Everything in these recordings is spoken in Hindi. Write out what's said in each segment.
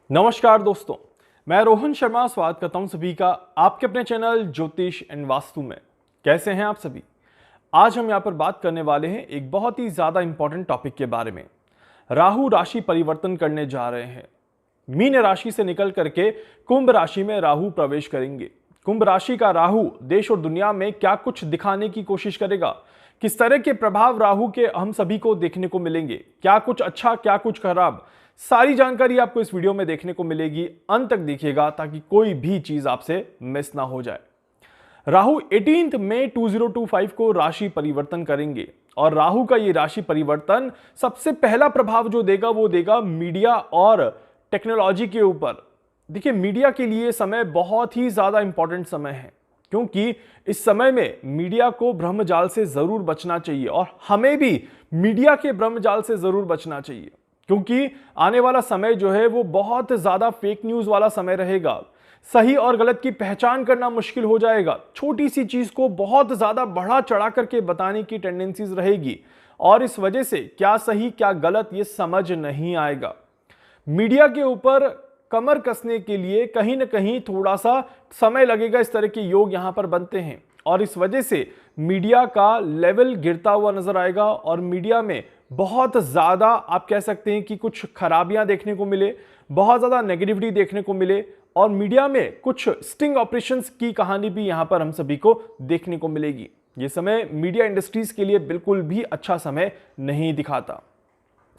नमस्कार दोस्तों, मैं रोहन शर्मा स्वागत करता हूं सभी का आपके अपने चैनल ज्योतिष एंड वास्तु में। कैसे हैं आप सभी? आज हम यहां पर बात करने वाले हैं एक बहुत ही ज्यादा इंपॉर्टेंट टॉपिक के बारे में। राहु राशि परिवर्तन करने जा रहे हैं। मीन राशि से निकल करके कुंभ राशि में राहु प्रवेश करेंगे। कुंभ राशि का राहु देश और दुनिया में क्या कुछ दिखाने की कोशिश करेगा, किस तरह के प्रभाव राहु के हम सभी को देखने को मिलेंगे, क्या कुछ अच्छा क्या कुछ खराब, सारी जानकारी आपको इस वीडियो में देखने को मिलेगी। अंत तक देखिएगा ताकि कोई भी चीज आपसे मिस ना हो जाए। राहु 18 मई 2025 को राशि परिवर्तन करेंगे और राहु का ये राशि परिवर्तन सबसे पहला प्रभाव जो देगा वो देगा मीडिया और टेक्नोलॉजी के ऊपर। देखिए, मीडिया के लिए समय बहुत ही ज्यादा इंपॉर्टेंट समय है, क्योंकि इस समय में मीडिया को ब्रह्मजाल से जरूर बचना चाहिए और हमें भी मीडिया के ब्रह्मजाल से जरूर बचना चाहिए, क्योंकि आने वाला समय जो है वो बहुत ज्यादा फेक न्यूज वाला समय रहेगा। सही और गलत की पहचान करना मुश्किल हो जाएगा। छोटी सी चीज को बहुत ज्यादा बढ़ा चढ़ा करके बताने की टेंडेंसीज रहेगी और इस वजह से क्या सही क्या गलत ये समझ नहीं आएगा। मीडिया के ऊपर कमर कसने के लिए कहीं ना कहीं थोड़ा सा समय लगेगा। इस तरह के योग यहां पर बनते हैं और इस वजह से मीडिया का लेवल गिरता हुआ नजर आएगा और मीडिया में बहुत ज्यादा आप कह सकते हैं कि कुछ खराबियां देखने को मिले, बहुत ज्यादा नेगेटिविटी देखने को मिले और मीडिया में कुछ स्टिंग ऑपरेशंस की कहानी भी यहां पर हम सभी को देखने को मिलेगी। यह समय मीडिया इंडस्ट्रीज के लिए बिल्कुल भी अच्छा समय नहीं दिखाता।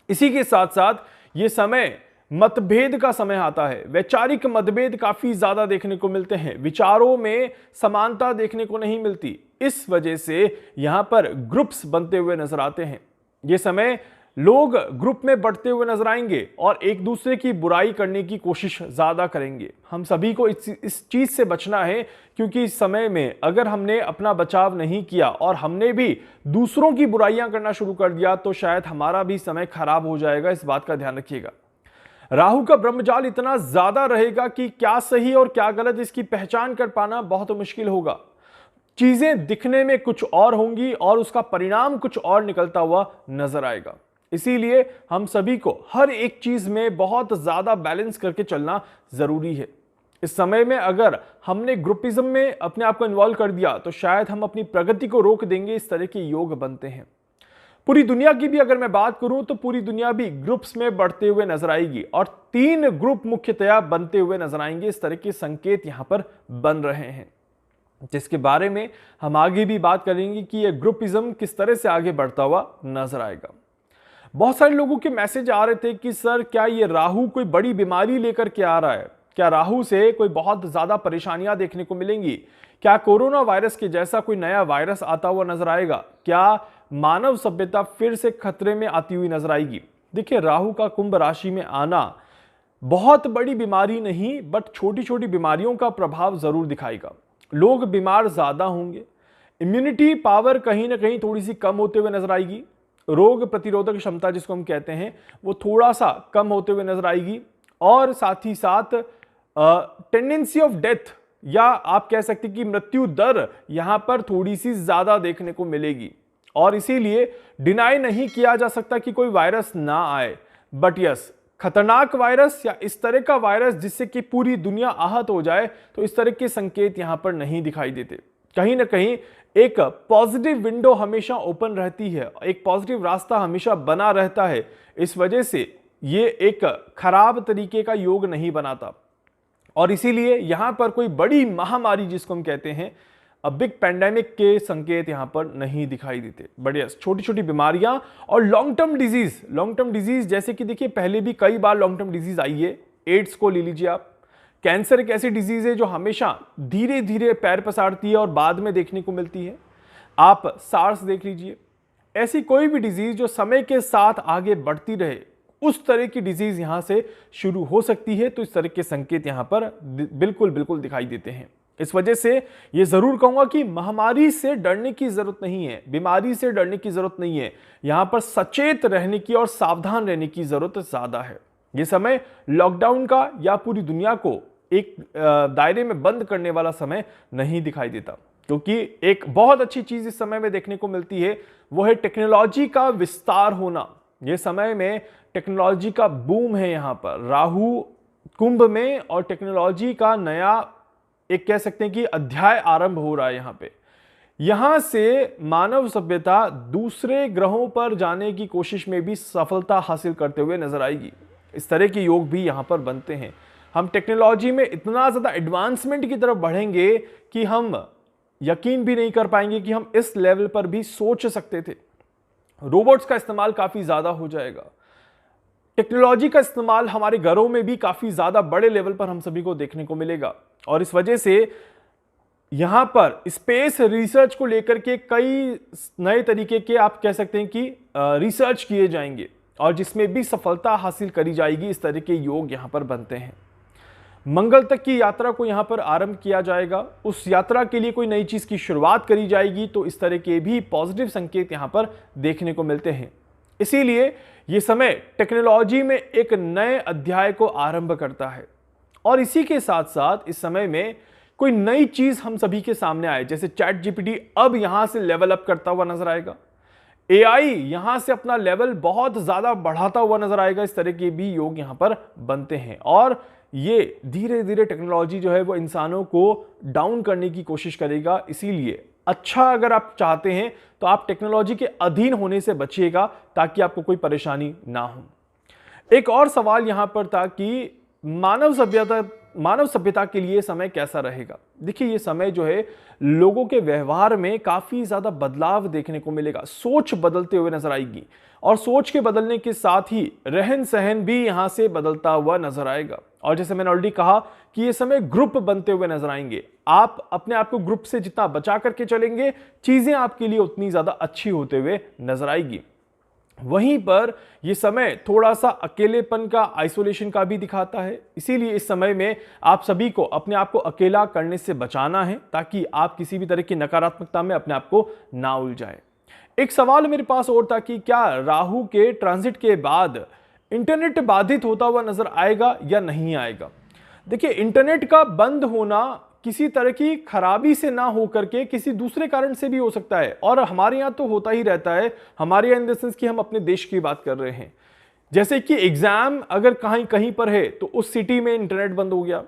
इसी के साथ साथ ये समय मतभेद का समय आता है। वैचारिक मतभेद काफी ज्यादा देखने को मिलते हैं, विचारों में समानता देखने को नहीं मिलती। इस वजह से यहां पर ग्रुप्स बनते हुए नजर आते हैं। ये समय लोग ग्रुप में बढ़ते हुए नजर आएंगे और एक दूसरे की बुराई करने की कोशिश ज्यादा करेंगे। हम सभी को इस चीज से बचना है, क्योंकि इस समय में अगर हमने अपना बचाव नहीं किया और हमने भी दूसरों की बुराइयां करना शुरू कर दिया तो शायद हमारा भी समय खराब हो जाएगा। इस बात का ध्यान रखिएगा। राहु का ब्रह्मजाल इतना ज्यादा रहेगा कि क्या सही और क्या गलत इसकी पहचान कर पाना बहुत मुश्किल होगा। चीजें दिखने में कुछ और होंगी और उसका परिणाम कुछ और निकलता हुआ नजर आएगा। इसीलिए हम सभी को हर एक चीज में बहुत ज्यादा बैलेंस करके चलना जरूरी है। इस समय में अगर हमने ग्रुपिज्म में अपने आप को इन्वॉल्व कर दिया तो शायद हम अपनी प्रगति को रोक देंगे। इस तरह के योग बनते हैं। पूरी दुनिया की भी अगर मैं बात करूं तो पूरी दुनिया भी ग्रुप्स में बढ़ते हुए नजर आएगी और 3 ग्रुप मुख्यतया बनते हुए नजर आएंगे। इस तरह के संकेत यहां पर बन रहे हैं, जिसके बारे में हम आगे भी बात करेंगे कि यह ग्रुपिज्म किस तरह से आगे बढ़ता हुआ नजर आएगा। बहुत सारे लोगों के मैसेज आ रहे थे कि सर क्या ये राहु कोई बड़ी बीमारी लेकर के आ रहा है, क्या राहु से कोई बहुत ज्यादा परेशानियां देखने को मिलेंगी, क्या कोरोना वायरस के जैसा कोई नया वायरस आता हुआ नजर आएगा, क्या मानव सभ्यता फिर से खतरे में आती हुई नजर आएगी। देखिए, राहु का कुंभ राशि में आना बहुत बड़ी बीमारी नहीं, बट छोटी छोटी बीमारियों का प्रभाव जरूर दिखाएगा। लोग बीमार ज्यादा होंगे, इम्यूनिटी पावर कहीं ना कहीं थोड़ी सी कम होते हुए नजर आएगी, रोग प्रतिरोधक क्षमता जिसको हम कहते हैं वो थोड़ा सा कम होते हुए नजर आएगी और साथ ही साथ टेंडेंसी ऑफ डेथ या आप कह सकते हैं कि मृत्यु दर यहां पर थोड़ी सी ज्यादा देखने को मिलेगी। और इसीलिए डिनाई नहीं किया जा सकता कि कोई वायरस ना आए, बट यस, खतरनाक वायरस या इस तरह का वायरस जिससे कि पूरी दुनिया आहत हो जाए, तो इस तरह के संकेत यहां पर नहीं दिखाई देते। कहीं ना कहीं एक पॉजिटिव विंडो हमेशा ओपन रहती है, एक पॉजिटिव रास्ता हमेशा बना रहता है। इस वजह से ये एक खराब तरीके का योग नहीं बनाता और इसीलिए यहां पर कोई बड़ी महामारी जिसको हम कहते हैं बिग पैंडेमिक के संकेत यहां पर नहीं दिखाई देते। बढ़िया छोटी छोटी बीमारियां और लॉन्ग टर्म डिजीज जैसे कि देखिए पहले भी कई बार लॉन्ग टर्म डिजीज आई है। एड्स को ले लीजिए आप। कैंसर एक ऐसी डिजीज है जो हमेशा धीरे धीरे पैर पसारती है और बाद में देखने को मिलती है। आप सार्स देख लीजिए। ऐसी कोई भी डिजीज जो समय के साथ आगे बढ़ती रहे, उस तरह की डिजीज यहां से शुरू हो सकती है। तो इस तरह के संकेत यहां पर बिल्कुल दिखाई देते हैं। इस वजह से यह जरूर कहूंगा कि महामारी से डरने की जरूरत नहीं है, बीमारी से डरने की जरूरत नहीं है। यहां पर सचेत रहने की और सावधान रहने की जरूरत ज्यादा है। यह समय लॉकडाउन का या पूरी दुनिया को एक दायरे में बंद करने वाला समय नहीं दिखाई देता, क्योंकि एक बहुत अच्छी चीज इस समय में देखने को मिलती है, वो है टेक्नोलॉजी का विस्तार होना। यह समय में टेक्नोलॉजी का बूम है। यहां पर राहु कुंभ में और टेक्नोलॉजी का नया एक कह सकते हैं कि अध्याय आरंभ हो रहा है। यहां से मानव सभ्यता दूसरे ग्रहों पर जाने की कोशिश में भी सफलता हासिल करते हुए नजर आएगी। इस तरह के योग भी यहां पर बनते हैं। हम टेक्नोलॉजी में इतना ज्यादा एडवांसमेंट की तरफ बढ़ेंगे कि हम यकीन भी नहीं कर पाएंगे कि हम इस लेवल पर भी सोच सकते थे। रोबोट्स का इस्तेमाल काफी ज्यादा हो जाएगा। टेक्नोलॉजी का इस्तेमाल हमारे घरों में भी काफी ज्यादा बड़े लेवल पर हम सभी को देखने को मिलेगा और इस वजह से यहां पर स्पेस रिसर्च को लेकर के कई नए तरीके के आप कह सकते हैं कि रिसर्च किए जाएंगे और जिसमें भी सफलता हासिल करी जाएगी। इस तरह के योग यहां पर बनते हैं। मंगल तक की यात्रा को यहां पर आरंभ किया जाएगा। उस यात्रा के लिए कोई नई चीज की शुरुआत करी जाएगी, तो इस तरह के भी पॉजिटिव संकेत यहां पर देखने को मिलते हैं। इसीलिए यह समय टेक्नोलॉजी में एक नए अध्याय को आरंभ करता है और इसी के साथ साथ इस समय में कोई नई चीज हम सभी के सामने आए, जैसे चैट जीपीटी अब यहां से लेवल अप करता हुआ नजर आएगा। एआई यहां से अपना लेवल बहुत ज्यादा बढ़ाता हुआ नजर आएगा। इस तरह के भी योग यहां पर बनते हैं और ये धीरे धीरे टेक्नोलॉजी जो है वो इंसानों को डाउन करने की कोशिश करेगा। इसीलिए अच्छा अगर आप चाहते हैं तो आप टेक्नोलॉजी के अधीन होने से बचिएगा ताकि आपको कोई परेशानी ना हो। एक और सवाल यहां पर था कि मानव सभ्यता के लिए समय कैसा रहेगा। देखिए ये समय जो है लोगों के व्यवहार में काफी ज्यादा बदलाव देखने को मिलेगा। सोच बदलते हुए नजर आएगी और सोच के बदलने के साथ ही रहन सहन भी यहां से बदलता हुआ नजर आएगा। और जैसे मैंने ऑलरेडी कहा कि ये समय ग्रुप बनते हुए नजर आएंगे। आप अपने आप को ग्रुप से जितना बचा करके चलेंगे, चीजें आपके लिए उतनी ज्यादा अच्छी होते हुए नजर आएगी। वहीं पर यह समय थोड़ा सा अकेलेपन का, आइसोलेशन का भी दिखाता है। इसीलिए इस समय में आप सभी को अपने आप को अकेला करने से बचाना है ताकि आप किसी भी तरह की नकारात्मकता में अपने आप को ना उलझाएं। एक सवाल मेरे पास और था कि क्या राहु के ट्रांजिट के बाद इंटरनेट बाधित होता हुआ नजर आएगा या नहीं आएगा। देखिए इंटरनेट का बंद होना किसी तरह की खराबी से ना होकर के किसी दूसरे कारण से भी हो सकता है और हमारे यहाँ तो होता ही रहता है। हमारे यहाँ इन द सेंस कि हम अपने देश की बात कर रहे हैं। जैसे कि एग्जाम अगर कहीं पर है तो उस सिटी में इंटरनेट बंद हो गया,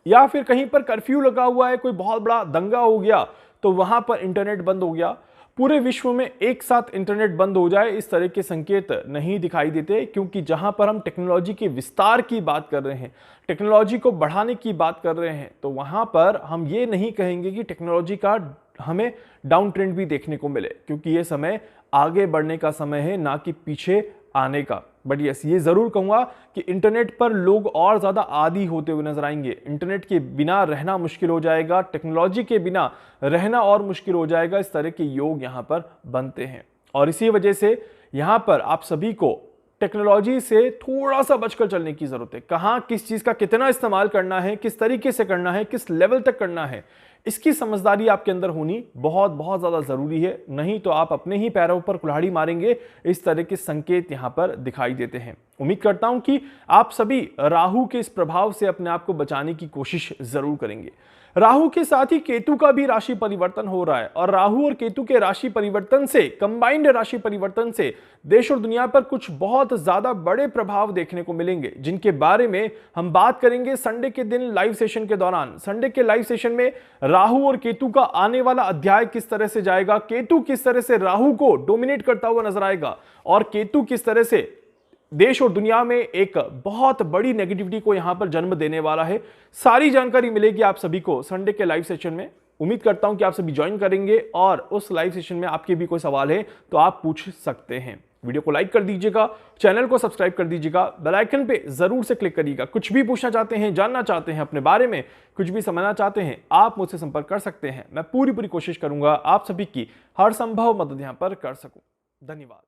या फिर कहीं पर कर्फ्यू लगा हुआ है, कोई बहुत बड़ा दंगा हो गया तो वहां पर इंटरनेट बंद हो गया। पूरे विश्व में एक साथ इंटरनेट बंद हो जाए इस तरह के संकेत नहीं दिखाई देते, क्योंकि जहां पर हम टेक्नोलॉजी के विस्तार की बात कर रहे हैं, टेक्नोलॉजी को बढ़ाने की बात कर रहे हैं, तो वहां पर हम ये नहीं कहेंगे कि टेक्नोलॉजी का हमें डाउन ट्रेंड भी देखने को मिले, क्योंकि ये समय आगे बढ़ने का समय है, ना कि पीछे आने का। बट यस, ये जरूर कहूंगा कि इंटरनेट पर लोग और ज्यादा आदी होते हुए नजर आएंगे। इंटरनेट के बिना रहना मुश्किल हो जाएगा, टेक्नोलॉजी के बिना रहना और मुश्किल हो जाएगा। इस तरह के योग यहां पर बनते हैं और इसी वजह से यहां पर आप सभी को टेक्नोलॉजी से थोड़ा सा बचकर चलने की जरूरत है। कहां किस चीज का कितना इस्तेमाल करना है, किस तरीके से करना है, किस लेवल तक करना है, इसकी समझदारी आपके अंदर होनी बहुत बहुत ज्यादा जरूरी है। नहीं तो आप अपने ही पैरों पर कुल्हाड़ी मारेंगे। इस तरह के संकेत यहां पर दिखाई देते हैं। उम्मीद करता हूं कि आप सभी राहु के इस प्रभाव से अपने आप को बचाने की कोशिश जरूर करेंगे। राहु के साथ ही केतु का भी राशि परिवर्तन हो रहा है और राहु और केतु के राशि परिवर्तन से, कंबाइंड राशि परिवर्तन से देश और दुनिया पर कुछ बहुत ज्यादा बड़े प्रभाव देखने को मिलेंगे, जिनके बारे में हम बात करेंगे संडे के दिन लाइव सेशन के दौरान। संडे के लाइव सेशन में राहु और केतु का आने वाला अध्याय किस तरह से जाएगा, केतु किस तरह से राहु को डोमिनेट करता हुआ नजर आएगा और केतु किस तरह से देश और दुनिया में एक बहुत बड़ी नेगेटिविटी को यहां पर जन्म देने वाला है। सारी जानकारी मिलेगी आप सभी को संडे के लाइव सेशन में। उम्मीद करता हूं कि आप सभी ज्वाइन करेंगे और उस लाइव सेशन में आपके भी कोई सवाल है तो आप पूछ सकते हैं। वीडियो को लाइक कर दीजिएगा, चैनल को सब्सक्राइब कर दीजिएगा, बेल आइकन पे जरूर से क्लिक करिएगा। कुछ भी पूछना चाहते हैं, जानना चाहते हैं अपने बारे में, कुछ भी समझना चाहते हैं, आप मुझसे संपर्क कर सकते हैं। मैं पूरी कोशिश करूंगा आप सभी की हर संभव मदद यहां पर कर सकूं। धन्यवाद।